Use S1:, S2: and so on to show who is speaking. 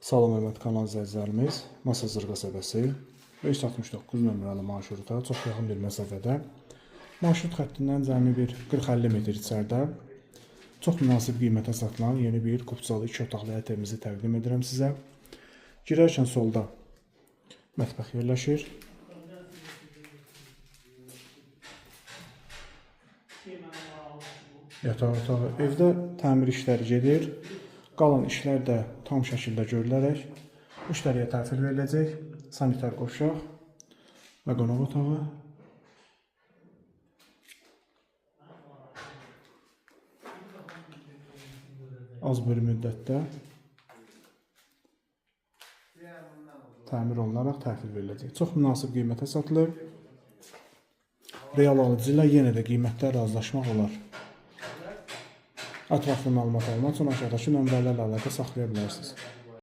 S1: Salam hörmətli kanal izləyicilərimiz, Masazır qəsəbəsi 569 nömrəli marşruta çox yaxın bir məsafədə, marşrut xəttindən cəmi bir 40-50 metr içəridə çox münasib qiymətə satılan yeni bir kupçalı 2 otaqlı həyət evimizi təqdim edirəm sizə. Girərkən solda mətbəx yerləşir. Yataq otağı. Evdə təmir işləri gedir. Qalan işlər də tam şəkildə görülərək müştəriyə təhvil veriləcək. Sanitar qovşaq və qonaq otağı. Az bir müddətdə təmir olunaraq təhvil veriləcək. Çox münasib qiymətə satılır. Real alıcı ilə yenə də qiymətdə razılaşmaq olar. Ətraflı məlumat almaq üçün aşağıdakı nömrələrlə əlaqə saxlaya bilərsiniz.